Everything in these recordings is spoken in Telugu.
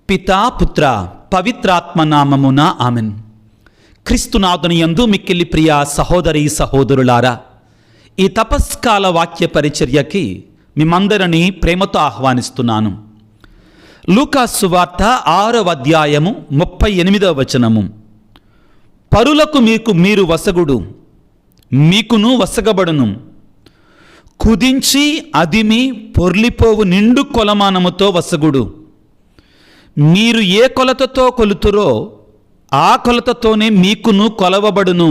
పితా పుత్ర పవిత్రాత్మ నామమున ఆమెన్. క్రీస్తునాథుని యందు మిక్కిలి ప్రియ సహోదరి సహోదరులారా, ఈ తపస్కాల వాక్య పరిచర్యకి మిమ్మందరినీ ప్రేమతో ఆహ్వానిస్తున్నాను. లూకాసు సువార్త 6వ అధ్యాయము 38వ వచనము. పరులకు మీరు వసగుడు, మీకును వసగబడును. కుదించి అదిమి పొర్లిపోవు నిండు కొలమానముతో వసగుడు. మీరు ఏ కొలతతో కొలుతురో ఆ కొలతతోనే మీకును కొలవబడును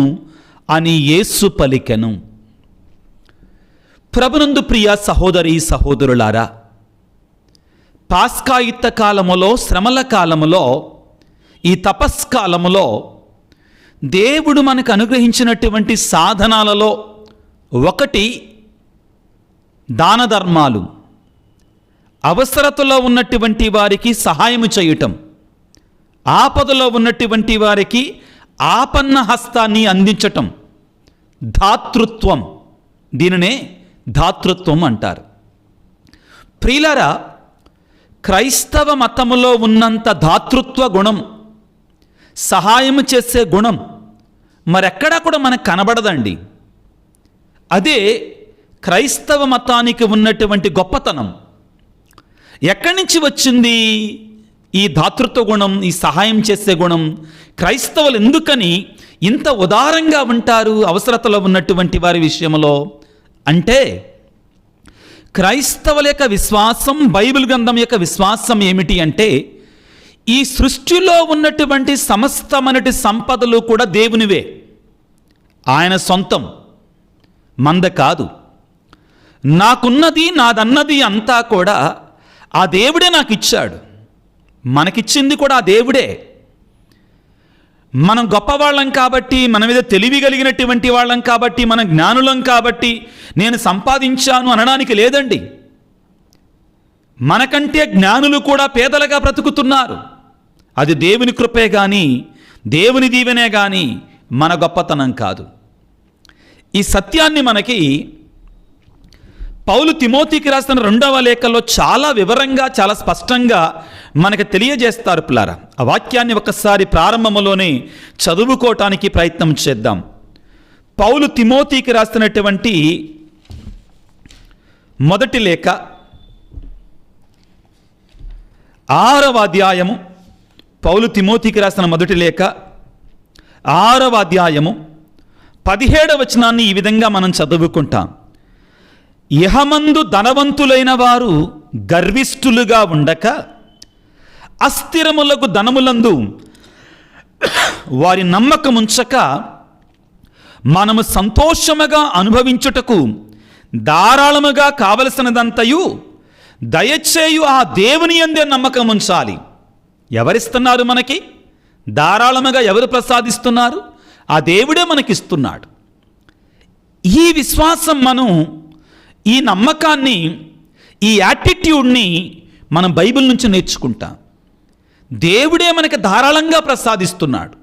అని యేసు పలికెను. ప్రభునందు ప్రియ సహోదరి సహోదరులారా, పాస్కాయుత్త కాలములో, శ్రమల కాలములో, ఈ తపస్కాలములో దేవుడు మనకు అనుగ్రహించినటువంటి సాధనాలలో ఒకటి దాన ధర్మాలు. అవసరతలో ఉన్నటువంటి వారికి సహాయము చేయటం, ఆపదలో ఉన్నటువంటి వారికి ఆపన్న హస్తాన్ని అందించటం, దాతృత్వం. దీనినే దాతృత్వం అంటారు. ప్రియులారా, క్రైస్తవ మతములో ఉన్నంత దాతృత్వ గుణం, సహాయం చేసే గుణం మరెక్కడా కూడా మనకు కనబడదండి. అదే క్రైస్తవ మతానికి ఉన్నటువంటి గొప్పతనం. ఎక్కడి నుంచి వచ్చింది ఈ దాతృత్వ గుణం, ఈ సహాయం చేసే గుణం? క్రైస్తవులు ఎందుకని ఇంత ఉదారంగా ఉంటారు అవసరతలో ఉన్నటువంటి వారి విషయంలో అంటే, క్రైస్తవుల యొక్క విశ్వాసం, బైబిల్ గ్రంథం యొక్క విశ్వాసం ఏమిటి అంటే, ఈ సృష్టిలో ఉన్నటువంటి సమస్తమనటి సంపదలు కూడా దేవునివే, ఆయన సొంతం, మంద కాదు. నాకున్నది, నాదన్నది అంతా కూడా ఆ దేవుడే నాకు ఇచ్చాడు. మనకిచ్చింది కూడా ఆ దేవుడే. మనం గొప్పవాళ్ళం కాబట్టి, మన మీద తెలివి కలిగినటువంటి వాళ్ళం కాబట్టి, మనం జ్ఞానులం కాబట్టి నేను సంపాదించాను అనడానికి లేదండి. మనకంటే జ్ఞానులు కూడా పేదలుగా బ్రతుకుతున్నారు. అది దేవుని కృపే కానీ, దేవుని దీవెనే కానీ మన గొప్పతనం కాదు. ఈ సత్యాన్ని మనకి పౌలు తిమోతికి రాసిన 2వ లేఖలో చాలా వివరంగా, చాలా స్పష్టంగా మనకు తెలియజేస్తారు. పిల్లారా, ఆ వాక్యాన్ని ఒకసారి ప్రారంభంలోనే చదువుకోవటానికి ప్రయత్నం చేద్దాం. పౌలు తిమోతికి రాసినటువంటి మొదటి లేఖ 6వ అధ్యాయము, పౌలు తిమోతికి రాసిన మొదటి లేఖ 6వ అధ్యాయము 17వ వచనాన్ని ఈ విధంగా మనం చదువుకుంటాం. ఇహమందు ధనవంతులైన వారు గర్విష్ఠులుగా ఉండక, అస్థిరములకు ధనములందు వారి నమ్మకముంచక, మనము సంతోషముగా అనుభవించుటకు ధారాళముగా కావలసినదంతయు దయచేయు ఆ దేవుని యందే నమ్మకం ఉంచాలి. ఎవరిస్తున్నారు మనకి? ధారాళముగా ఎవరు ప్రసాదిస్తున్నారు? ఆ దేవుడే మనకిస్తున్నాడు. ఈ విశ్వాసం, మనం ఈ నమ్మకాన్ని, ఈ యాటిట్యూడ్ని మనం బైబిల్ నుంచి నేర్చుకుంటాం. దేవుడే మనకి ధారాళంగా ప్రసాదిస్తున్నాడు,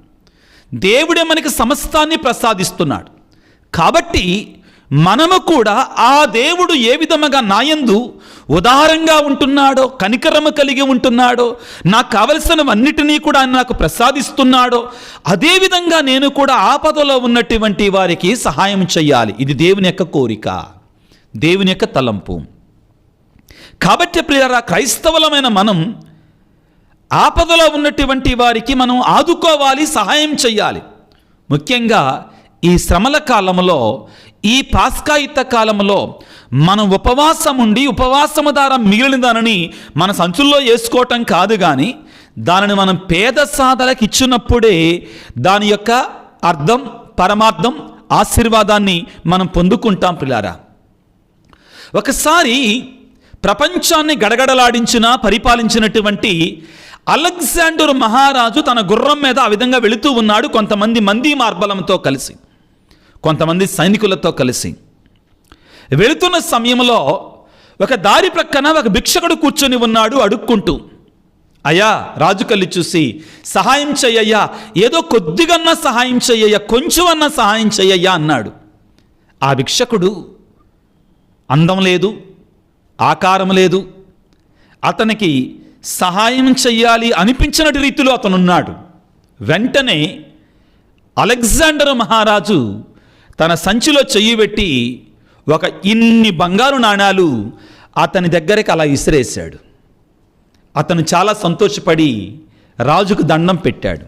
దేవుడే మనకి సమస్తాన్ని ప్రసాదిస్తున్నాడు. కాబట్టి మనము కూడా ఆ దేవుడు ఏ విధముగా నాయందు ఉదారంగా ఉంటున్నాడో, కనికరము కలిగి ఉంటున్నాడో, నాకు కావలసినవన్నిటినీ కూడా ఆయన నాకు ప్రసాదిస్తున్నాడో, అదేవిధంగా నేను కూడా ఆపదలో ఉన్నటువంటి వారికి సహాయం చేయాలి. ఇది దేవుని యొక్క కోరిక, దేవుని యొక్క తలంపు. కాబట్టి ప్రియులారా, క్రైస్తవులమైన మనం ఆపదలో ఉన్నటువంటి వారికి మనం ఆదుకోవాలి, సహాయం చేయాలి. ముఖ్యంగా ఈ శ్రమల కాలంలో, ఈ పాస్కాయుత్త కాలంలో మనం ఉపవాసం ఉండి, ఉపవాసము ద్వారా మిగిలిన దానిని మన సంచుల్లో వేసుకోవటం కాదు, కానీ దానిని మనం పేద సాధలకు ఇచ్చినప్పుడే దాని యొక్క అర్థం, పరమార్థం, ఆశీర్వాదాన్ని మనం పొందుకుంటాం. ప్రియులారా, ఒకసారి ప్రపంచాన్ని గడగడలాడించిన, పరిపాలించినటువంటి అలెగ్జాండర్ మహారాజు తన గుర్రం మీద ఆ విధంగా వెళుతూ ఉన్నాడు. కొంతమంది మంది మార్బలంతో కలిసి, కొంతమంది సైనికులతో కలిసి వెళుతున్న సమయంలో ఒక దారి ప్రక్కన ఒక భిక్షకుడు కూర్చొని ఉన్నాడు అడుక్కుంటూ. అయ్యా, రాజు కళ్ళు చూసి, సహాయం చెయ్యయ్యా, ఏదో కొద్దిగన్నా సహాయం చెయ్యయ్యా, కొంచెం అన్నా సహాయం చెయ్యయ్యా అన్నాడు. ఆ భిక్షకుడు అందం లేదు, ఆకారం లేదు, అతనికి సహాయం చెయ్యాలి అనిపించినటి రీతిలో అతనున్నాడు. వెంటనే అలెగ్జాండర్ మహారాజు తన సంచిలో చెయ్యి పెట్టి ఒక ఇన్ని బంగారు నాణాలు అతని దగ్గరికి అలా విసిరేశాడు. అతను చాలా సంతోషపడి రాజుకు దండం పెట్టాడు.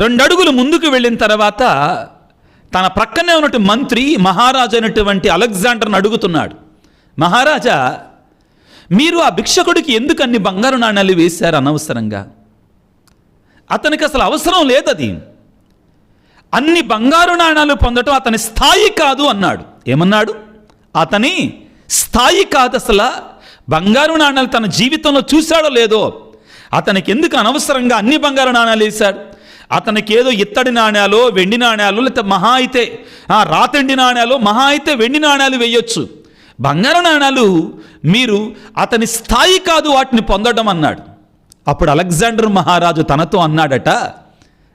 2 అడుగులు ముందుకు వెళ్ళిన తర్వాత తన ప్రక్కనే ఉన్నటువంటి మంత్రి మహారాజు అయినటువంటి అలెగ్జాండర్ని అడుగుతున్నాడు, మహారాజా, మీరు ఆ భిక్షకుడికి ఎందుకు అన్ని బంగారు నాణాలు వేశారు అనవసరంగా? అతనికి అసలు అవసరం లేదది. అన్ని బంగారు నాణాలు పొందటం అతని స్థాయి కాదు అన్నాడు. ఏమన్నాడు? అతని స్థాయి కాదు. అసలు బంగారు నాణాలు తన జీవితంలో చూశాడో లేదో, అతనికి ఎందుకు అనవసరంగా అన్ని బంగారు నాణాలు వేశాడు? అతనికి ఏదో ఇత్తడి నాణ్యాలు, వెండి నాణ్యాలు, లేకపోతే మహా అయితే రాతండి నాణ్యాలు, మహా అయితే వెండి నాణ్యాలు వేయొచ్చు. బంగారు నాణ్యాలు మీరు అతని స్థాయి కాదు వాటిని పొందడం అన్నాడు. అప్పుడు అలెగ్జాండర్ మహారాజు తనతో అన్నాడట,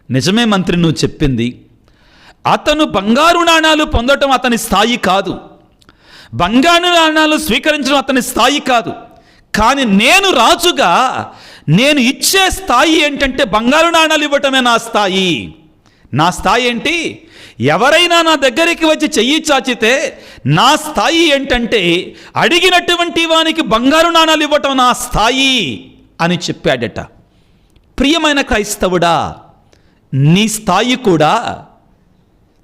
నిజమే మంత్రి, నువ్వు చెప్పింది. అతను బంగారు నాణ్యాలు పొందడం అతని స్థాయి కాదు, బంగారు నాణ్యాలు స్వీకరించడం అతని స్థాయి కాదు. కానీ నేను రాజుగా నేను ఇచ్చే స్థాయి ఏంటంటే బంగారు నాణ్యాలు ఇవ్వటమే నా స్థాయి. నా స్థాయి ఏంటి? ఎవరైనా నా దగ్గరికి వచ్చి చెయ్యి చాచితే నా స్థాయి ఏంటంటే అడిగినటువంటి వానికి బంగారు నాణ్యాలు ఇవ్వటం నా స్థాయి అని చెప్పాడట. ప్రియమైన క్రైస్తవుడా, నీ స్థాయి కూడా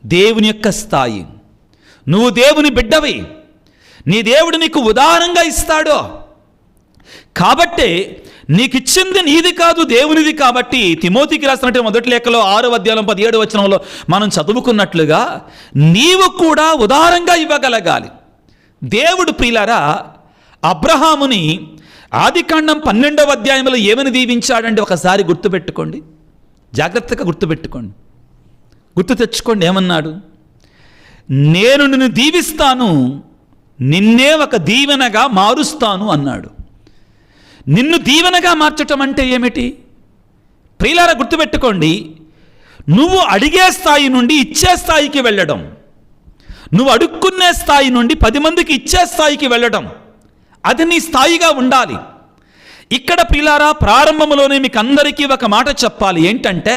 దేవుని యొక్క స్థాయి. నువ్వు దేవుని బిడ్డవి, నీ దేవుడు నీకు ఉదారంగా ఇస్తాడు. కాబట్టే నీకు ఇచ్చింది నీది కాదు, దేవునిది. కాబట్టి తిమోతికి రాసినటువంటి మొదటి లేఖలో 6వ అధ్యాయం 17వ వచనంలో మనం చదువుకున్నట్లుగా నీవు కూడా ఉదారంగా ఇవ్వగలగాలి. దేవుడు ప్రియులారా అబ్రహాముని ఆదికాండం 12వ అధ్యాయంలో ఏమని దీవించాడంటే ఒకసారి గుర్తుపెట్టుకోండి, జాగ్రత్తగా గుర్తుపెట్టుకోండి, గుర్తు తెచ్చుకోండి. ఏమన్నాడు? నేను నిన్ను దీవిస్తాను, నిన్నే ఒక దీవెనగా మారుస్తాను అన్నాడు. నిన్ను దీవెనగా మార్చటం అంటే ఏమిటి? ప్రియులారా గుర్తుపెట్టుకోండి, నువ్వు అడిగే స్థాయి నుండి ఇచ్చే స్థాయికి వెళ్ళడం, నువ్వు అడుక్కునే స్థాయి నుండి 10 మందికి ఇచ్చే స్థాయికి వెళ్ళడం, అది నీ స్థాయిగా ఉండాలి. ఇక్కడ ప్రియులారా ప్రారంభంలోనే మీకు అందరికీ ఒక మాట చెప్పాలి. ఏంటంటే,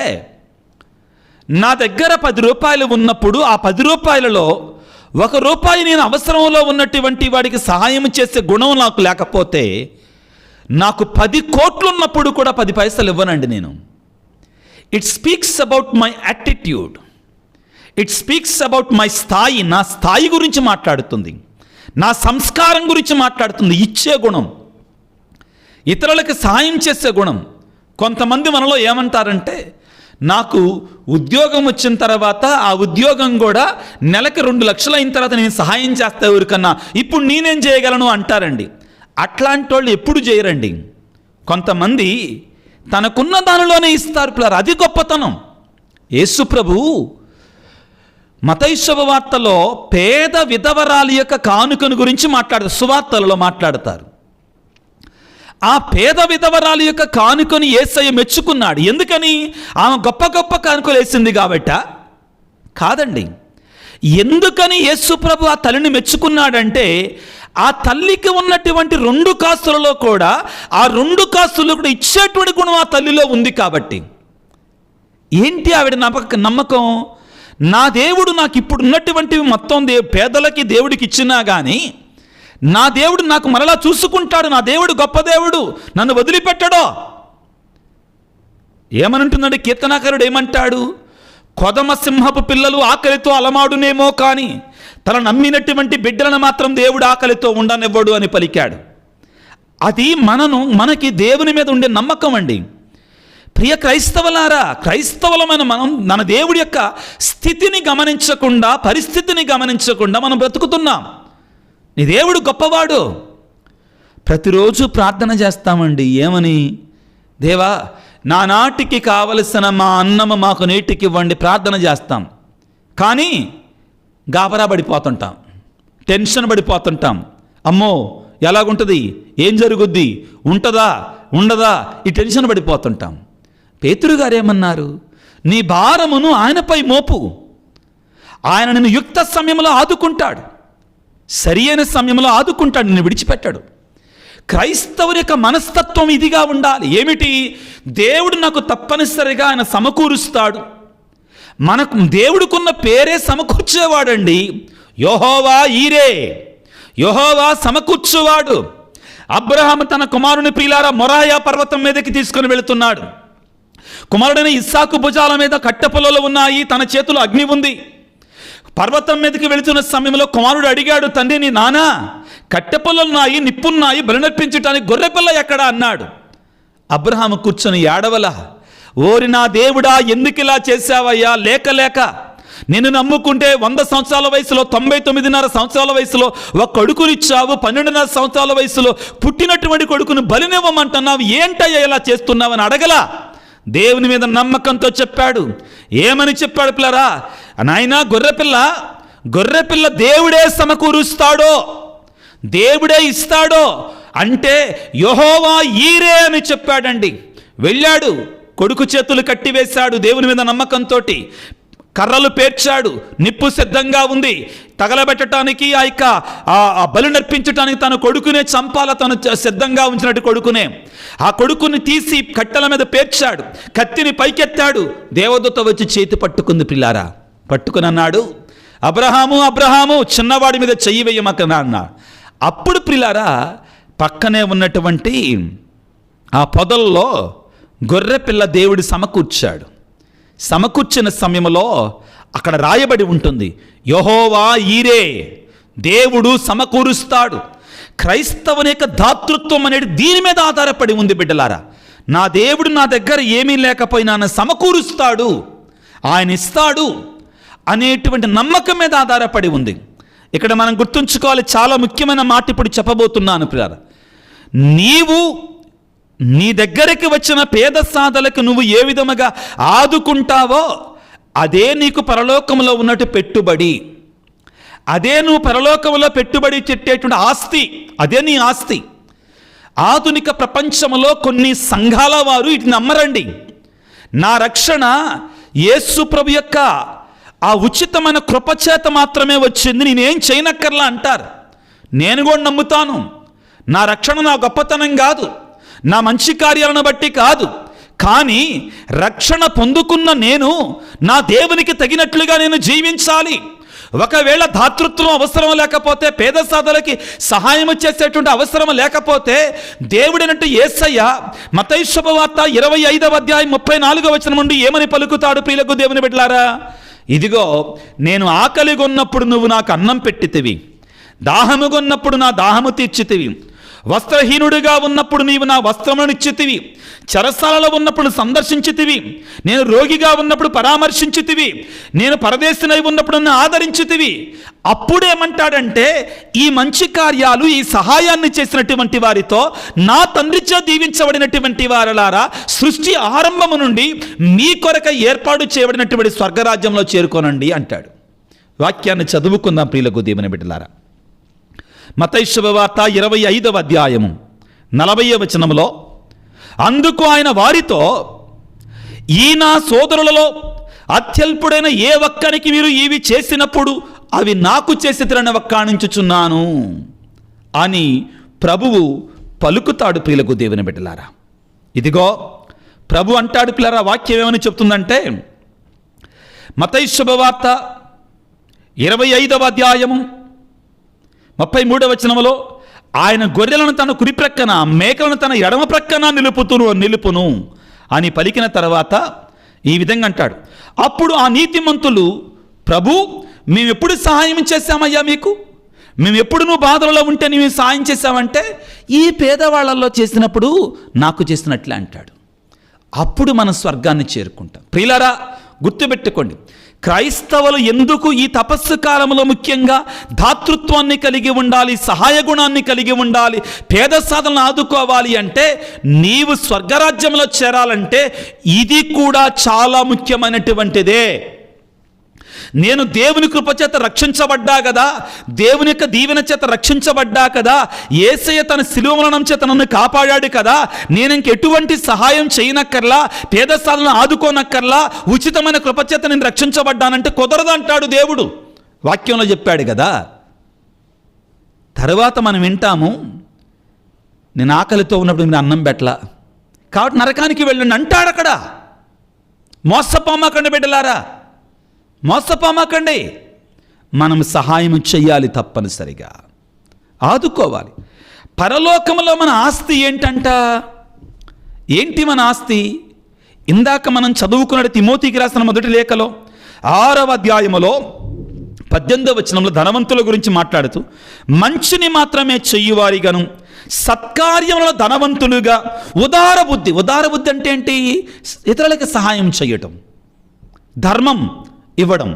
నా దగ్గర 10 రూపాయలు ఉన్నప్పుడు ఆ 10 రూపాయలలో 1 రూపాయి నేను అవసరంలో ఉన్నటువంటి వాడికి సహాయం చేసే గుణం నాకు లేకపోతే, నాకు 10 కోట్లు ఉన్నప్పుడు కూడా 10 పైసలు ఇవ్వనండి నేను. It speaks about my attitude, it speaks about my స్థాయి. నా స్థాయి గురించి మాట్లాడుతుంది, నా సంస్కారం గురించి మాట్లాడుతుంది. ఇచ్చే గుణం, ఇతరులకు సహాయం చేసే గుణం. కొంతమంది మనలో ఏమంటారంటే, నాకు ఉద్యోగం వచ్చిన తర్వాత ఆ ఉద్యోగం కూడా నెలకు 2 లక్షలు అయిన తర్వాత నేను సహాయం చేస్తా ఎవరికన్నా, ఇప్పుడు నేనేం చేయగలను అంటారండి. అట్లాంటి వాళ్ళు ఎప్పుడు చేయరండి. కొంతమంది తనకున్న దానిలోనే ఇస్తారు పిల్లలు, అది గొప్పతనం. యేసు ప్రభువు మత్తయి శుభవార్తలో పేద విధవరాలి యొక్క కానుకను గురించి మాట్లాడతారు, సువార్తలలో మాట్లాడతారు. ఆ పేద విధవరాలి యొక్క కానుకను యేసయ్య మెచ్చుకున్నాడు. ఎందుకని? ఆమె గొప్ప గొప్ప కానుకలు వేసింది కాబట్ట? కాదండి. ఎందుకని యేసు ప్రభు ఆ తల్లిని మెచ్చుకున్నాడంటే, ఆ తల్లికి ఉన్నటువంటి 2 కాసులలో కూడా ఆ 2 కాసులు కూడా ఇచ్చేటువంటి గుణం ఆ తల్లిలో ఉంది కాబట్టి. ఏంటి ఆవిడ నమ్మకం? నా దేవుడు నాకు ఇప్పుడు ఉన్నటువంటివి మొత్తం పేదలకి దేవుడికి ఇచ్చినా కానీ నా దేవుడు నాకు మరలా చూసుకుంటాడు, నా దేవుడు గొప్ప దేవుడు, నన్ను వదిలిపెట్టడో. ఏమనంటుందంటే కీర్తనాకారుడు ఏమంటాడు? కొదమ సింహపు పిల్లలు ఆకలితో అలమాడునేమో కానీ తన నమ్మినటువంటి బిడ్డలను మాత్రం దేవుడు ఆకలితో ఉండనివ్వడు అని పలికాడు. అది మనకి దేవుని మీద ఉండే నమ్మకం అండి. ప్రియ క్రైస్తవులారా, క్రైస్తవులమైన మనం మన దేవుడి యొక్క స్థితిని గమనించకుండా, పరిస్థితిని గమనించకుండా మనం బ్రతుకుతున్నాం. నీ దేవుడు గొప్పవాడు. ప్రతిరోజు ప్రార్థన చేస్తామండి. ఏమని? దేవా, నానాటికి కావలసిన మా అన్నము మాకు నేటికి ఇవ్వండి ప్రార్థన చేస్తాం. కానీ గాబరా పడిపోతుంటాం, టెన్షన్ పడిపోతుంటాం. అమ్మో ఎలాగుంటుంది, ఏం జరుగుద్ది, ఉంటుందా ఉండదా, ఈ టెన్షన్ పడిపోతుంటాం. పేతురు గారు ఏమన్నారు? నీ భారమును ఆయనపై మోపు, ఆయన నిన్ను యుక్త సమయంలో ఆదుకుంటాడు, సరి అయిన సమయంలో ఆదుకుంటాడు, నిన్ను విడిచిపెట్టాడు. క్రైస్తవుని యొక్క మనస్తత్వం ఇదిగా ఉండాలి. ఏమిటి? దేవుడు నాకు తప్పనిసరిగా ఆయన సమకూరుస్తాడు. మనకు దేవుడికున్న పేరే సమకూర్చేవాడండి. యెహోవా ఈరే, యెహోవా సమకూర్చువాడు. అబ్రహాము తన కుమారుని ప్రియులారా మొరాయా పర్వతం మీదకి తీసుకొని వెళుతున్నాడు. కుమారుడైన ఇస్సాకు భుజాల మీద కట్టెపుల్లలు ఉన్నాయి, తన చేతిలో అగ్ని ఉంది. పర్వతం మీదకి వెళుతున్న సమయంలో కుమారుడు అడిగాడు, తండ్రి నీ నానా కట్టెపుల్లలున్నాయి, నిప్పున్నాయి, బలినర్పించటానికి గొర్రెపిల్ల ఎక్కడా అన్నాడు. అబ్రహాము కూర్చొని ఏడవల, ఓరి నా దేవుడా ఎందుకు ఇలా చేశావయ్యా, లేక లేక నిన్ను నమ్ముకుంటే 100 సంవత్సరాల వయసులో 99.5 సంవత్సరాల వయసులో ఒక కొడుకునిచ్చావు, 12.5 సంవత్సరాల వయసులో పుట్టినటువంటి కొడుకును బలినివ్వమంటున్నావు, ఏంటయ్యా ఇలా చేస్తున్నావని అడగలా. దేవుని మీద నమ్మకంతో చెప్పాడు. ఏమని చెప్పాడు పిల్లరా? నాయనా గొర్రెపిల్ల దేవుడే సమకూరుస్తాడో, దేవుడే ఇస్తాడో అంటే యెహోవా ఈరే అని చెప్పాడండి. వెళ్ళాడు, కొడుకు చేతులు కట్టివేశాడు. దేవుని మీద నమ్మకంతో కర్రలు పేర్చాడు, నిప్పు సిద్ధంగా ఉంది. తగలబెట్టడానికి ఆ బలి నర్పించడానికి తన కొడుకునే చంపాల, తను సిద్ధంగా ఉంచినట్టు కొడుకునే. ఆ కొడుకుని తీసి కట్టెల మీద పేర్చాడు, కత్తిని పైకెత్తాడు. దేవదూత వచ్చి చేతి పట్టుకుంది పిల్లారా. పట్టుకుని అన్నాడు, అబ్రహాము అబ్రహాము, చిన్నవాడి మీద చెయ్యి వేయమకనా అన్నాడు. అప్పుడు పిల్లారా పక్కనే ఉన్నటువంటి ఆ పొదల్లో గొర్రెపిల్ల దేవుడు సమకూర్చాడు. సమకూర్చిన సమయంలో అక్కడ రాయబడి ఉంటుంది, యెహోవా ఈరే, దేవుడు సమకూరుస్తాడు. క్రైస్తవుని యొక్క దాతృత్వం అనేది దీని మీద ఆధారపడి ఉంది బిడ్డలారా. నా దేవుడు నా దగ్గర ఏమీ లేకపోయినా సమకూరుస్తాడు, ఆయన ఇస్తాడు అనేటువంటి నమ్మకం మీద ఆధారపడి ఉంది. ఇక్కడ మనం గుర్తుంచుకోవాలి, చాలా ముఖ్యమైన మాట ఇప్పుడు చెప్పబోతున్నాను ప్రియారా. నీవు నీ దగ్గరికి వచ్చిన పేద సాధలకు నువ్వు ఏ విధముగా ఆదుకుంటావో అదే నీకు పరలోకంలో ఉన్నట్టు పెట్టుబడి, అదే నువ్వు పరలోకంలో పెట్టుబడి పెట్టేటువంటి ఆస్తి, అదే నీ ఆస్తి. ఆధునిక ప్రపంచంలో కొన్ని సంఘాల వారు ఇటు నమ్మరండి. నా రక్షణ యేసు ప్రభు యొక్క ఆ ఉచితమైన కృపచేత మాత్రమే వచ్చింది, నేనేం చేయనక్కర్లా అంటారు. నేను కూడా నమ్ముతాను, నా రక్షణ నా గొప్పతనం కాదు, నా మంచి కార్యాలను బట్టి కాదు. కానీ రక్షణ పొందుకున్న నేను నా దేవునికి తగినట్లుగా నేను జీవించాలి. ఒకవేళ దాతృత్వం అవసరం లేకపోతే, పేద సాధలకి సహాయం చేసేటువంటి అవసరం లేకపోతే, దేవుడైనట్టు యేసయ్య మత్తయి శుభవార్త 25వ అధ్యాయం 34వ వచనం నుండి ఏమని పలుకుతాడు? ప్రియులకు దేవుని బిడ్డలారా, ఇదిగో నేను ఆకలిగొన్నప్పుడు నువ్వు నాకు అన్నం పెట్టితివి, దాహముగొన్నప్పుడు నా దాహము తీర్చితివి, వస్త్రహీనుడిగా ఉన్నప్పుడు నీవు నా వస్త్రములను ఇచ్చితివి, చెరసాలలో ఉన్నప్పుడు సందర్శించితివి, నేను రోగిగా ఉన్నప్పుడు పరామర్శించితివి, నేను పరదేశినై ఉన్నప్పుడు నన్ను ఆదరించితివి. అప్పుడేమంటాడంటే, ఈ మంచి కార్యాలు, ఈ సహాయాన్ని చేసినటువంటి వారితో నా తండ్రిచే దీవించబడినటువంటి వారలారా, సృష్టి ఆరంభము నుండి మీ కొరక ఏర్పాటు చేయబడినటువంటి స్వర్గరాజ్యంలో చేరుకోనండి అంటాడు. వాక్యాన్ని చదువుకుందాం ప్రియులకు దేవుని బిడ్డలారా. మత్తయి శుభవార్త 25వ అధ్యాయము 40వ వచనములో, అందుకు ఆయన వారితో, ఈ నా సోదరులలో అత్యల్పుడైన ఏ ఒక్కరికి మీరు ఇవి చేసినప్పుడు అవి నాకు చేసిరని వక్కాణించుచున్నాను అని ప్రభువు పలుకుతాడు. ప్రియులకు దేవుని బిడ్డలారా, ఇదిగో ప్రభు అంటాడు పిల్లరా. వాక్యం ఏమని చెప్తుందంటే, మత్తయి శుభవార్త 25వ అధ్యాయము 33వ వచనములో, ఆయన గొర్రెలను తన కుడి ప్రక్కన, మేకలను తన ఎడమ ప్రక్కన నిలుపును అని పలికిన తర్వాత ఈ విధంగా అంటాడు, అప్పుడు ఆ నీతిమంతులు, ప్రభు మేము ఎప్పుడు సహాయం చేశామయ్యా మీకు, మేము ఎప్పుడు నువ్వు బాధలలో ఉంటే మేము సహాయం చేశామంటే, ఈ పేదవాళ్ళల్లో చేసినప్పుడు నాకు చేసినట్లే అంటాడు. అప్పుడు మనం స్వర్గాన్ని చేరుకుంటాం. ప్రియులారా గుర్తుపెట్టుకోండి, క్రైస్తవులు ఎందుకు ఈ తపస్సు కాలంలో ముఖ్యంగా దాతృత్వాన్ని కలిగి ఉండాలి, సహాయ గుణాన్ని కలిగి ఉండాలి, పేద సాధనలు ఆదుకోవాలి అంటే, నీవు స్వర్గరాజ్యంలో చేరాలంటే ఇది కూడా చాలా ముఖ్యమైనటువంటిదే. నేను దేవుని కృపచేత రక్షించబడ్డా కదా, దేవుని యొక్క దీవెన చేత రక్షించబడ్డా కదా, యేసయ్య తన శిలువ మరణం చేత నన్ను కాపాడాడు కదా, నేను ఇంకెటువంటి సహాయం చేయనక్కర్లా, పేద సాధనను ఆదుకోనక్కర్లా, ఉచితమైన కృపచేత నేను రక్షించబడ్డానంటే కుదరదు అంటాడు దేవుడు. వాక్యంలో చెప్పాడు కదా. తర్వాత మనం వింటాము, నేను ఆకలితో ఉన్నప్పుడు మీరు అన్నం పెట్టలా కాబట్టి నరకానికి వెళ్ళండి అంటాడు అక్కడ. మోసపోమాకండి బిడ్డలారా, మోసపోమాకండి. మనం సహాయం చెయ్యాలి, తప్పనిసరిగా ఆదుకోవాలి. పరలోకంలో మన ఆస్తి ఏంటంట? ఏంటి మన ఆస్తి? ఇందాక మనం చదువుకున్న తిమోతికి రాసిన మొదటి లేఖలో 6వ అధ్యాయములో 18వ వచనంలో ధనవంతుల గురించి మాట్లాడుతూ, మంచిని మాత్రమే చెయ్యువారిగాను సత్కార్యములలో ధనవంతులుగా ఉదార బుద్ధి అంటే ఏంటి? ఇతరులకు సహాయం చేయటం, ధర్మం ఇవ్వడం.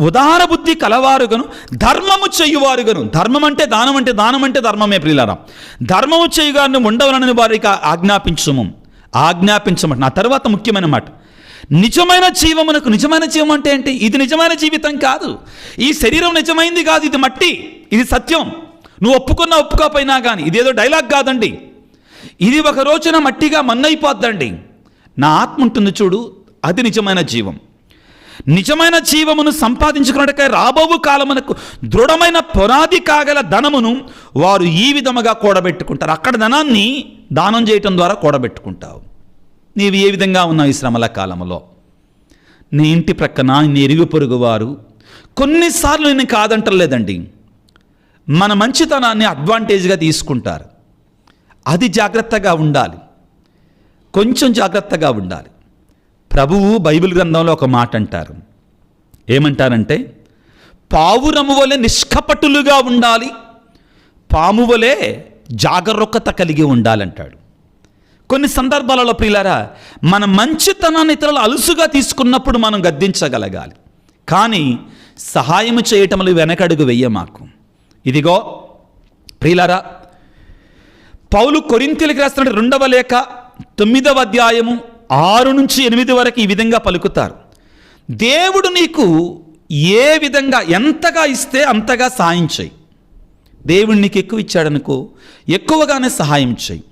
ఉదార బుద్ధి కలవారుగను ధర్మము చేయువారుగను. ధర్మం అంటే దానం, అంటే దానం అంటే ధర్మమే ప్రియులారా. ధర్మము చేయుగాను ఉండవలనని వారికి ఆజ్ఞాపించమంట. నా తర్వాత ముఖ్యమైన మాట, నిజమైన జీవమునకు. నిజమైన జీవం అంటే ఏంటి? ఇది నిజమైన జీవితం కాదు. ఈ శరీరం నిజమైంది కాదు, ఇది మట్టి, ఇది సత్యం. నువ్వు ఒప్పుకున్నా ఒప్పుకోపోయినా కానీ ఇదేదో డైలాగ్ కాదండి. ఇది ఒక రోజున మట్టిగా మన్నైపోద్దండి. నా ఆత్మ ఉంటుంది చూడు, అది నిజమైన జీవం. నిజమైన జీవమును సంపాదించుకున్నట్టుగా రాబోవు కాలమునకు దృఢమైన పునాది కాగల ధనమును వారు ఈ విధముగా కూడబెట్టుకుంటారు. అక్కడ ధనాన్ని దానం చేయటం ద్వారా కూడబెట్టుకుంటావు. నీవు ఏ విధంగా ఉన్నావు ఈ శ్రమల కాలంలో? నీ ఇంటి ప్రక్కన నీ ఇరుగు పొరుగు వారు కొన్నిసార్లు నేను కాదంటలేదండి, మన మంచితనాన్ని అడ్వాంటేజ్గా తీసుకుంటారు. అది జాగ్రత్తగా ఉండాలి, కొంచెం జాగ్రత్తగా ఉండాలి. ప్రభువు బైబిల్ గ్రంథంలో ఒక మాట అంటారు. ఏమంటారంటే, పావురము వలె నిష్కపటులుగా ఉండాలి, పాము వలె జాగరూకత కలిగి ఉండాలంటాడు. కొన్ని సందర్భాలలో ప్రియులారా, మన మంచితనాన్ని ఇతరులు అలుసుగా తీసుకున్నప్పుడు మనం గద్దించగలగాలి, కానీ సహాయం చేయటంలో వెనకడుగు వెయ్యమాకు. ఇదిగో ప్రియులారా, పౌలు కొరింథీయులకు రాసిన 2వ లేఖ 9వ అధ్యాయము 6 నుంచి 8 వరకు ఈ విధంగా పలుకుతారు. దేవుడు నీకు ఏ విధంగా ఎంతగా ఇస్తే అంతగా సాయం చేయి. దేవుడు నీకు ఎక్కువ ఇచ్చాడనుకో ఎక్కువగానే సహాయం చేయి.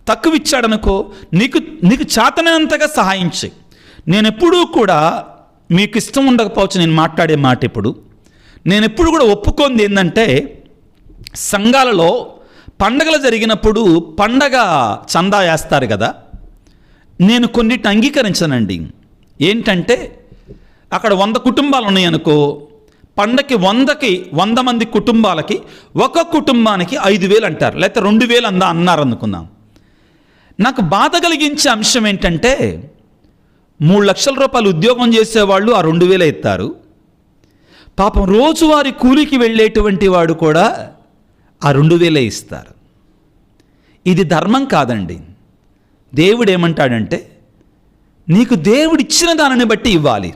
తక్కువ ఇచ్చాడనుకో నీకు చేతనైనంతగా సహాయం చేయి. నేను ఎప్పుడూ కూడా, మీకు ఇష్టం ఉండకపోవచ్చు నేను మాట్లాడే మాట, నేను ఎప్పుడు కూడా ఒప్పుకుంది ఏంటంటే, సంఘాలలో పండగలు జరిగినప్పుడు పండగ చందా వేస్తారు కదా, నేను కొన్నిటిని అంగీకరించనండి. ఏంటంటే, అక్కడ 100 కుటుంబాలు ఉన్నాయనుకో, పండగకి 100 మంది కుటుంబాలకి ఒక కుటుంబానికి 5,000 అంటారు, లేకపోతే 2,000 అన్నారు అనుకుందాం. నాకు బాధ కలిగించే అంశం ఏంటంటే, 3 లక్షల రూపాయలు ఉద్యోగం చేసేవాళ్ళు ఆ 2,000 ఇస్తారు. పాపం రోజువారి కూలికి వెళ్ళేటువంటి వాడు కూడా ఆ 2,000 ఇస్తారు. ఇది ధర్మం కాదండి. దేవుడు ఏమంటాడంటే, నీకు దేవుడిచ్చిన దానిని బట్టి ఇవ్వాలి.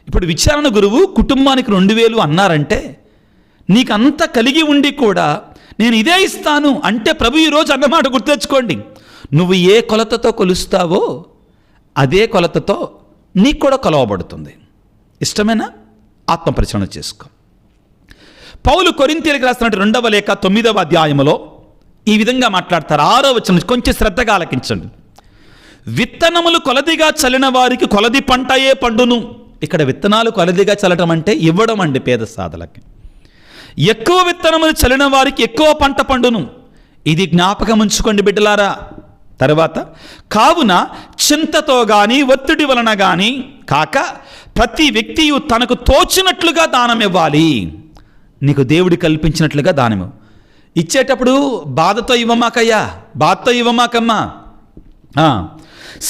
ఇప్పుడు విచారణ గురువు కుటుంబానికి 2,000 అన్నారంటే, నీకంత కలిగి ఉండి కూడా నేను ఇదే ఇస్తాను అంటే, ప్రభు ఈరోజు అన్నమాట గుర్తెచ్చుకోండి, నువ్వు ఏ కొలతతో కొలుస్తావో అదే కొలతతో నీకు కూడా కొలవబడుతుంది. ఇష్టమేనా? ఆత్మపరిశీలన చేసుకో. పౌలు కొరింథీయులకు రాసిన 2వ లేఖ 9వ అధ్యాయములో ఈ విధంగా మాట్లాడతారు. 6వ వచనం కొంచెం శ్రద్ధగా ఆలకించండి. విత్తనములు కొలదిగా చల్లిన వారికి కొలది పంటయే పండును. ఇక్కడ విత్తనాలు కొలదిగా చల్లటం అంటే ఇవ్వడం అండి పేద సాధలకి. ఎక్కువ విత్తనములు చల్లిన వారికి ఎక్కువ పంట పండును. ఇది జ్ఞాపకం ఉంచుకోండి బిడ్డలారా. తర్వాత, కావున చింతతో కానీ ఒత్తిడి వలన కానీ కాక ప్రతి వ్యక్తియు తనకు తోచినట్లుగా దానం ఇవ్వాలి. నీకు దేవుడు కల్పించినట్లుగా దానము ఇచ్చేటప్పుడు బాధతో ఇవ్వమాకయ్యా, బాధతో ఇవ్వమాకమ్మా.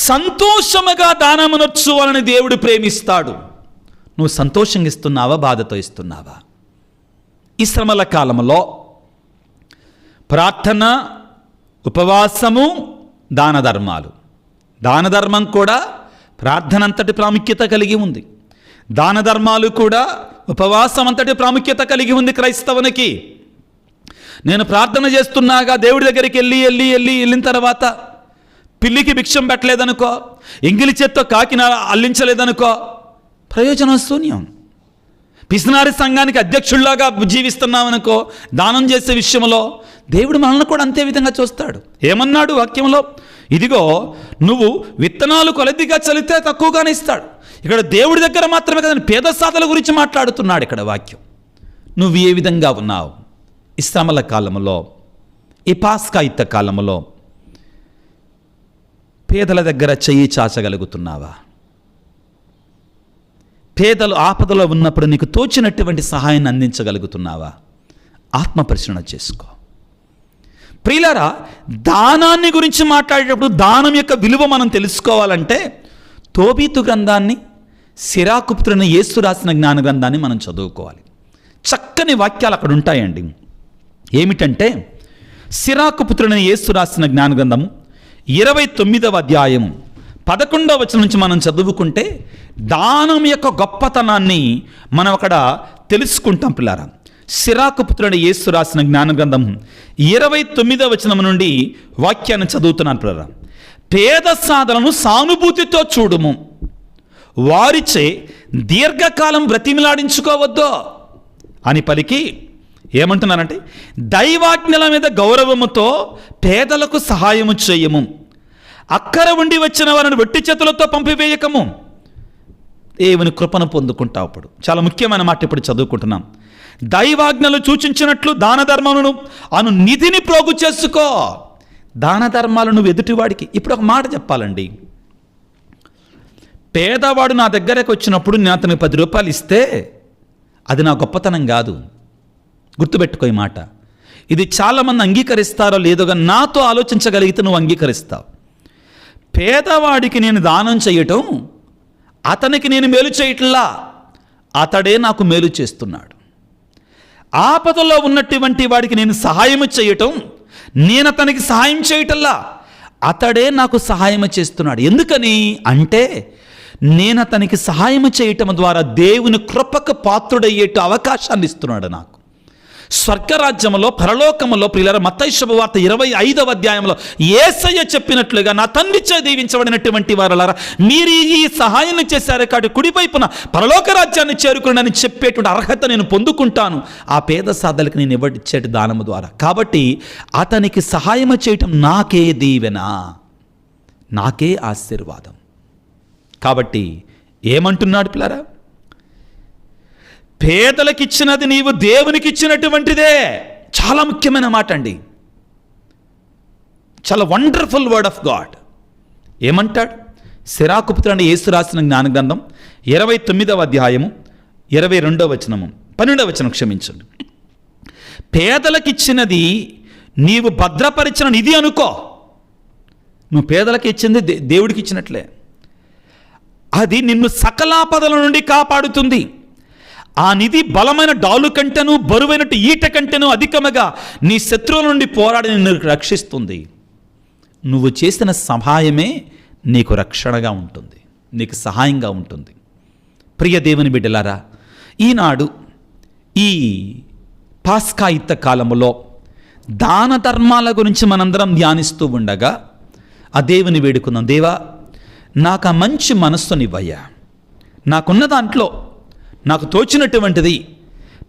సంతోషముగా దానమునొచ్చు అని దేవుడు ప్రేమిస్తాడు. నువ్వు సంతోషంగా ఇస్తున్నావా, బాధతో ఇస్తున్నావా? ఈ శ్రమల కాలంలో ప్రార్థన, ఉపవాసము, దాన ధర్మాలు. దాన ధర్మం కూడా ప్రార్థన అంతటి ప్రాముఖ్యత కలిగి ఉంది. దాన ధర్మాలు కూడా ఉపవాసం అంతటి ప్రాముఖ్యత కలిగి ఉంది క్రైస్తవునికి. నేను ప్రార్థన చేస్తున్నాగా దేవుడి దగ్గరికి వెళ్ళిన తర్వాత పిల్లికి భిక్షం పెట్టలేదనుకో, ఎంగిలి చేత్తో కాకిన అల్లించలేదనుకో, ప్రయోజనం శూన్యం. పిసినారి సంఘానికి అధ్యక్షుల్లాగా జీవిస్తున్నామనుకో, దానం చేసే విషయంలో దేవుడు మనల్ని కూడా అంతే విధంగా చూస్తాడు. ఏమన్నాడు వాక్యంలో? ఇదిగో నువ్వు విత్తనాలు కొలదిగా చలితే తక్కువగానే ఇస్తాడు. ఇక్కడ దేవుడి దగ్గర మాత్రమే కదా, పేద సాధల గురించి మాట్లాడుతున్నాడు ఇక్కడ వాక్యం. నువ్వు ఏ విధంగా ఉన్నావు ఈ శ్రమల కాలంలో? ఈ పాస్కా యుద్ధ కాలంలో పేదల దగ్గర చెయ్యి చాచగలుగుతున్నావా? పేదలు ఆపదలో ఉన్నప్పుడు నీకు తోచినటువంటి సహాయాన్ని అందించగలుగుతున్నావా? ఆత్మపరిశీలన చేసుకో. ప్రియులారా, దానాన్ని గురించి మాట్లాడేటప్పుడు దానం యొక్క విలువ మనం తెలుసుకోవాలంటే తోబీతు గ్రంథాన్ని, సిరాకుపుత్రుని యేసు రాసిన జ్ఞాన గ్రంథాన్ని మనం చదువుకోవాలి. చక్కని వాక్యాలు అక్కడ ఉంటాయండి. ఏమిటంటే, సిరాకుపుత్రుని యేసు రాసిన జ్ఞాన గ్రంథము 29వ అధ్యాయము 11వ వచనం నుంచి మనం చదువుకుంటే దానం యొక్క గొప్పతనాన్ని మనం అక్కడ తెలుసుకుంటాం. పిల్లారా, సిరాకుపుత్రుని యేసు రాసిన జ్ఞాన గ్రంథం 29వ వచనం నుండి వాక్యాన్ని చదువుతున్నాను. పిల్లారా, పేద సాధనను సానుభూతితో చూడుము, వారిచే దీర్ఘకాలం బ్రతిమిలాడించుకోవద్దు అని పలికి ఏమంటున్నారంటే, దైవాజ్ఞల మీద గౌరవముతో పేదలకు సహాయము చేయము, అక్కర ఉండి వచ్చిన వారిని వెట్టి చేతులతో పంపివేయకము, దేవుని కృపను పొందుకుంటావు. అప్పుడు చాలా ముఖ్యమైన మాట ఇప్పుడు చదువుకుంటున్నాం. దైవాజ్ఞలు సూచించినట్లు దాన ధర్మములను అను నిధిని ప్రోగు చేసుకో. దాన ధర్మాలను ఎదుటివాడికి. ఇప్పుడు ఒక మాట చెప్పాలండి, పేదవాడు నా దగ్గరకు వచ్చినప్పుడు నేను అతనికి 10 రూపాయలు ఇస్తే అది నా గొప్పతనం కాదు. గుర్తుపెట్టుకో ఈ మాట. ఇది చాలామంది అంగీకరిస్తారో లేదో కానీ నాతో ఆలోచించగలిగితే నువ్వు అంగీకరిస్తావు. పేదవాడికి నేను దానం చేయటం, అతనికి నేను మేలు చేయట్లా, అతడే నాకు మేలు చేస్తున్నాడు. ఆపదలో ఉన్నటువంటి వాడికి నేను సహాయం చేయటం, నేను అతనికి సహాయం చేయటల్లా, అతడే నాకు సహాయం చేస్తున్నాడు. ఎందుకని అంటే, నేను అతనికి సహాయం చేయటం ద్వారా దేవుని కృపకు పాత్రుడయ్యేట అవకాశాన్ని ఇస్తున్నాడు నాకు. స్వర్గరాజ్యంలో, పరలోకములో ప్రియులారా, మత్తయి శుభవార్త 25వ అధ్యాయంలో యేసయ్య చెప్పినట్లుగా, నా తండ్రిచే దీవించబడినటువంటి వారలారా, మీరు ఈ సహాయం చేశారు కాబట్టి కుడివైపున పరలోక రాజ్యాన్ని చేరుకున్నానని చెప్పేటువంటి అర్హత నేను పొందుకుంటాను ఆ పేద సాధలకు నేను ఇవ్వచ్చేటి దానము ద్వారా. కాబట్టి అతనికి సహాయం చేయటం నాకే దీవెన, నాకే ఆశీర్వాదం. కాబట్టి ఏమంటున్నాడు పిల్లరా, పేదలకిచ్చినది నీవు దేవునికి ఇచ్చినటువంటిదే. చాలా ముఖ్యమైన మాట అండి, చాలా వండర్ఫుల్ వర్డ్ ఆఫ్ గాడ్. ఏమంటాడు? సిరాకుపుత్రుని యేసు రాసిన జ్ఞాన గ్రంథం 29వ అధ్యాయము 22వ వచనము 12వ వచనం క్షమించండి. పేదలకిచ్చినది నీవు భద్రపరిచిన నిధి అనుకో. నువ్వు పేదలకు ఇచ్చింది దేవుడికి ఇచ్చినట్లే. అది నిన్ను సకలాపదల నుండి కాపాడుతుంది. ఆ నిధి బలమైన డాలు కంటేను, బరువైనట్టు ఈట కంటేను అధికముగా నీ శత్రువుల నుండి పోరాడి నిన్ను రక్షిస్తుంది. నువ్వు చేసిన సహాయమే నీకు రక్షణగా ఉంటుంది, నీకు సహాయంగా ఉంటుంది. ప్రియ దేవుని బిడ్డలారా, ఈనాడు ఈ పాస్కా యుద్ధ కాలంలో దాన ధర్మాల గురించి మనందరం ధ్యానిస్తూ ఉండగా ఆ దేవుని వేడుకుందాం. దేవా, నాకు ఆ మంచి మనస్సునివ్వయ్యా, నాకున్న దాంట్లో నాకు తోచినటువంటిది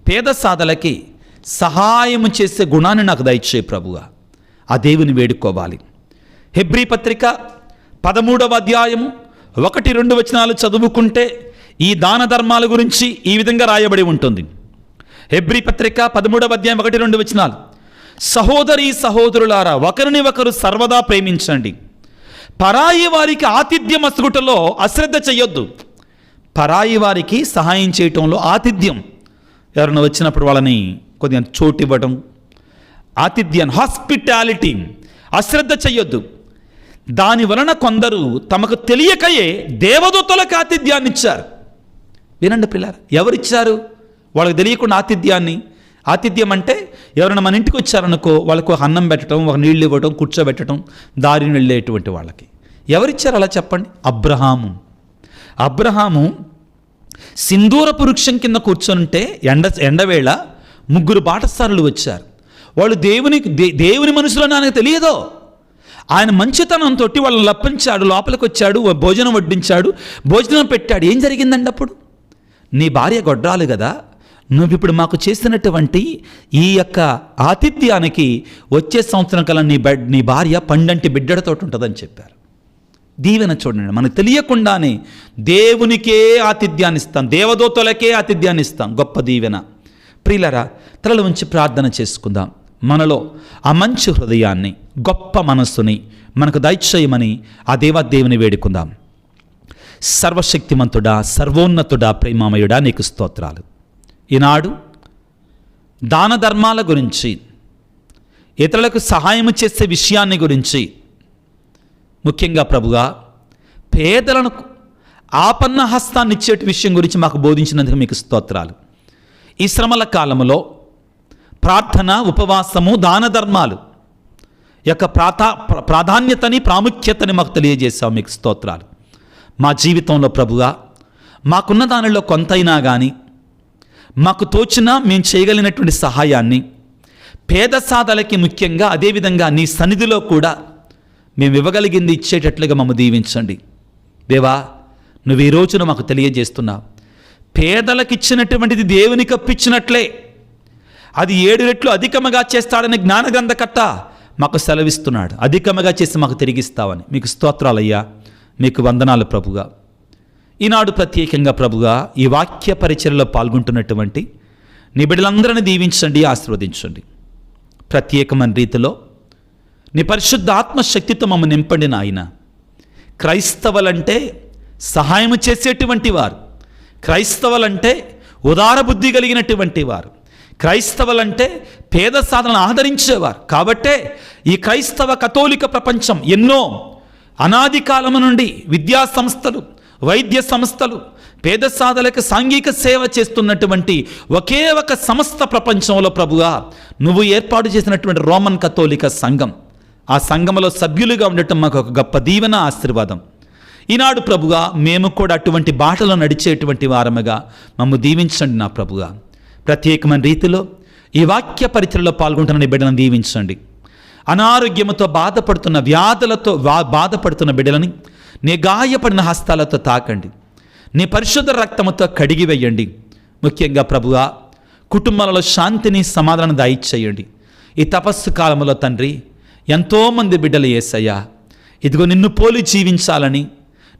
పేద సాధలకి సహాయము చేసే గుణాన్ని నాకు దయచే ప్రభువా. ఆ దేవుని వేడుకోవాలి. హెబ్రీ పత్రిక 13వ అధ్యాయము 1-2 వచనాలు చదువుకుంటే ఈ దాన ధర్మాల గురించి ఈ విధంగా రాయబడి ఉంటుంది. హెబ్రీ పత్రిక 13వ అధ్యాయం 1-2 వచనాలు. సహోదరీ సహోదరులారా, ఒకరిని ఒకరు సర్వదా ప్రేమించండి, పరాయి వారికి ఆతిథ్యం అసుగుటలో అశ్రద్ధ చెయ్యొద్దు. పరాయి వారికి సహాయం చేయటంలో ఆతిథ్యం, ఎవరైనా వచ్చినప్పుడు వాళ్ళని కొద్దిగా చోటు ఇవ్వడం, ఆతిథ్యాన్ని, హాస్పిటాలిటీ, అశ్రద్ధ చెయ్యొద్దు. దాని వలన కొందరు తమకు తెలియకయే దేవదూతలకు ఆతిథ్యాన్ని ఇచ్చారు. వినండి పిల్లలు, ఎవరిచ్చారు? వాళ్ళకి తెలియకుండా ఆతిథ్యాన్ని. ఆతిథ్యం అంటే ఎవరైనా మన ఇంటికి వచ్చారనుకో, వాళ్ళకు అన్నం పెట్టడం, ఒక నీళ్ళు ఇవ్వడం, కూర్చోబెట్టడం, దారిని వెళ్ళేటువంటి వాళ్ళకి ఎవరిచ్చారు అలా చెప్పండి? అబ్రహాము సింధూరపు వృక్షం కింద కూర్చొనింటే ఎండవేళ 3 బాటసారులు వచ్చారు. వాళ్ళు దేవుని మనుషులని ఆయనకు తెలియదో. ఆయన మంచితనంతో వాళ్ళని లప్పించాడు, లోపలికి వచ్చాడు, భోజనం వడ్డించాడు, భోజనం పెట్టాడు. ఏం జరిగిందండి అప్పుడు? నీ భార్య గొడ్రాలు కదా, నువ్వు ఇప్పుడు మాకు చేసినటువంటి ఈ యొక్క ఆతిథ్యానికి వచ్చే సంవత్సరం కల్లా నీ భార్య పండంటి బిడ్డలతో ఉంటుందని చెప్పారు. దీవెన చూడండి, మనకు తెలియకుండానే దేవునికే ఆతిథ్యాన్ని ఇస్తాం, దేవదూతలకే ఆతిథ్యాన్ని ఇస్తాం. గొప్ప దీవెన. ప్రియులరా, తలలు ఉంచి ప్రార్థన చేసుకుందాం. మనలో ఆ మంచి హృదయాన్ని, గొప్ప మనస్సుని మనకు దయచేయమని ఆ దేవాదేవుని వేడుకుందాం. సర్వశక్తిమంతుడా, సర్వోన్నతుడా, ప్రేమామయుడా, నీకు స్తోత్రాలు. ఈనాడు దాన ధర్మాల గురించి, ఇతరులకు సహాయం చేసే విషయాన్ని గురించి, ముఖ్యంగా ప్రభుగా పేదలను ఆపన్న హస్తాన్ని ఇచ్చేటి విషయం గురించి మాకు బోధించినందుకు మీకు స్తోత్రాలు. ఈ శ్రమల కాలంలో ప్రార్థన, ఉపవాసము, దాన ధర్మాలు యొక్క ప్రాధాన్యతని, ప్రాముఖ్యతని మాకు తెలియజేశావు. మీకు స్తోత్రాలు. మా జీవితంలో ప్రభుగా మాకున్న దానిలో కొంతైనా కానీ మాకు తోచిన మేము చేయగలిగినటువంటి సహాయాన్ని పేద సాధలకి, ముఖ్యంగా అదేవిధంగా నీ సన్నిధిలో కూడా మేము ఇవ్వగలిగింది ఇచ్చేటట్లుగా మమ్మల్ని దీవించండి. దేవా, నువ్వు ఈ రోజున మాకు తెలియజేస్తున్నావు, పేదలకు ఇచ్చినటువంటిది దేవునికి అప్పించినట్లే అది 7 రెట్లు అధికముగా చేస్తాడని జ్ఞానగ్రంథకర్త మాకు సెలవిస్తున్నాడు. అధికముగా చేసి మాకు తిరిగిస్తావని మీకు స్తోత్రాలయ్యా, మీకు వందనాలు ప్రభుగా. ఈనాడు ప్రత్యేకంగా ప్రభుగా ఈ వాక్య పరిచర్యలో పాల్గొంటున్నటువంటి నీ బిడ్డలందరినీ దీవించండి, ఆశీర్వదించండి. ప్రత్యేకమైన రీతిలో నీ పరిశుద్ధ ఆత్మశక్తితో మమ్మల్ని నింపండి నాయన. క్రైస్తవులంటే సహాయం చేసేటువంటి వారు, క్రైస్తవులంటే ఉదార బుద్ధి కలిగినటువంటి వారు, క్రైస్తవులంటే పేద సాధనను ఆదరించేవారు. కాబట్టే ఈ క్రైస్తవ కథోలిక ప్రపంచం ఎన్నో అనాది కాలము నుండి విద్యా సంస్థలు, వైద్య సంస్థలు, పేద సాధలకు సాంఘిక సేవ చేస్తున్నటువంటి ఒకే ఒక సంస్థ ప్రపంచంలో ప్రభుగా నువ్వు ఏర్పాటు చేసినటువంటి రోమన్ కథోలిక సంఘం, ఆ సంఘంలో సభ్యులుగా ఉండటం మాకు ఒక గొప్ప దీవెన, ఆశీర్వాదం. ఈనాడు ప్రభుగా మేము కూడా అటువంటి బాటలో నడిచేటువంటి వారముగా మమ్ము దీవించండి నా ప్రభుగా. ప్రత్యేకమైన రీతిలో ఈ వాక్య పరిచయలో పాల్గొంటున్న నీ బిడ్డలను దీవించండి. అనారోగ్యముతో బాధపడుతున్న, వ్యాధులతో బాధపడుతున్న బిడ్డలని నీ గాయపడిన హస్తాలతో తాకండి, నీ పరిశుద్ధ రక్తముతో కడిగి వేయండి. ముఖ్యంగా ప్రభుగా కుటుంబాలలో శాంతిని, సమాధానం దయచేయండి. ఈ తపస్సు కాలంలో తండ్రి ఎంతోమంది బిడ్డలు యేసయ్యా, ఇదిగో నిన్ను పోలి జీవించాలని,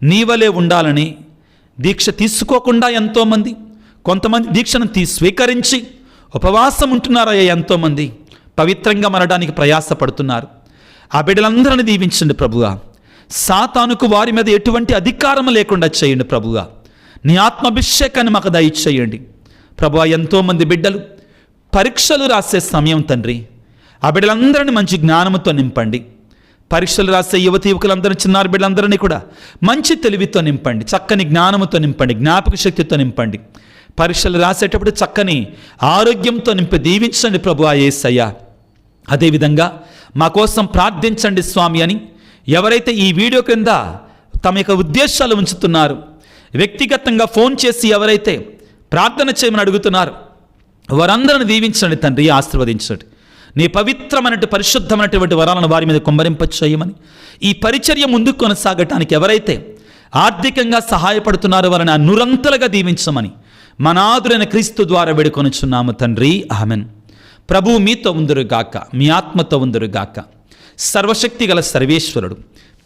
నీ వలే ఉండాలని దీక్ష తీసుకోకుండా ఎంతోమంది, కొంతమంది దీక్షను స్వీకరించి ఉపవాసం ఉంటున్నారయ్యా, ఎంతోమంది పవిత్రంగా మారడానికి ప్రయాసపడుతున్నారు. ఆ బిడ్డలందరినీ దీవించండి ప్రభుగా. సాతానుకు వారి మీద ఎటువంటి అధికారం లేకుండా చేయండి ప్రభుగా. నీ ఆత్మాభిషేకాన్ని మాకు దయచేయండి ప్రభువా. ఎంతోమంది బిడ్డలు పరీక్షలు రాసే సమయం తండ్రి, ఆ బిడ్డలందరినీ మంచి జ్ఞానంతో నింపండి. పరీక్షలు రాసే యువకులందరూ, చిన్నారు బిడ్డలందరినీ కూడా మంచి తెలివితో నింపండి, చక్కని జ్ఞానంతో నింపండి, జ్ఞాపక శక్తితో నింపండి. పరీక్షలు రాసేటప్పుడు చక్కని ఆరోగ్యంతో నింపి దీవించండి ప్రభువా యేసయ్యా. అదేవిధంగా మా కోసం ప్రార్థించండి స్వామి అని ఎవరైతే ఈ వీడియో క్రింద తమ యొక్క ఉద్దేశాలు ఉంచుతున్నారు, వ్యక్తిగతంగా ఫోన్ చేసి ఎవరైతే ప్రార్థన చేయమని అడుగుతున్నారు, వారందరిని దీవించండి తండ్రి, ఆశీర్వదించండి. నీ పవిత్రమైనటువంటి, పరిశుద్ధమైనటువంటి వరాలను వారి మీద కుమ్మరింప చేయమని, ఈ పరిచర్య ముందుకు కొనసాగటానికి ఎవరైతే ఆర్థికంగా సహాయపడుతున్నారో వారిని అనురంతలుగా దీవించమని మనాదురైన క్రీస్తు ద్వారా వేడుకొనుచున్నాము తండ్రి, ఆమెన్. ప్రభువు మీతో ఉందురుగాక, మీ ఆత్మతో ఉందురుగాక. సర్వశక్తి గల సర్వేశ్వరుడు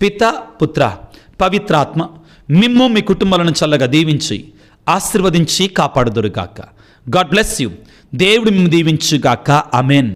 పిత, పుత్ర, పవిత్రాత్మ మిమ్ము మీ కుటుంబాలను చల్లగా దీవించి ఆశీర్వదించి కాపాడుదురుగాక. God bless you. దేవుడు మిమ్ము దీవించుగాక. ఆమెన్.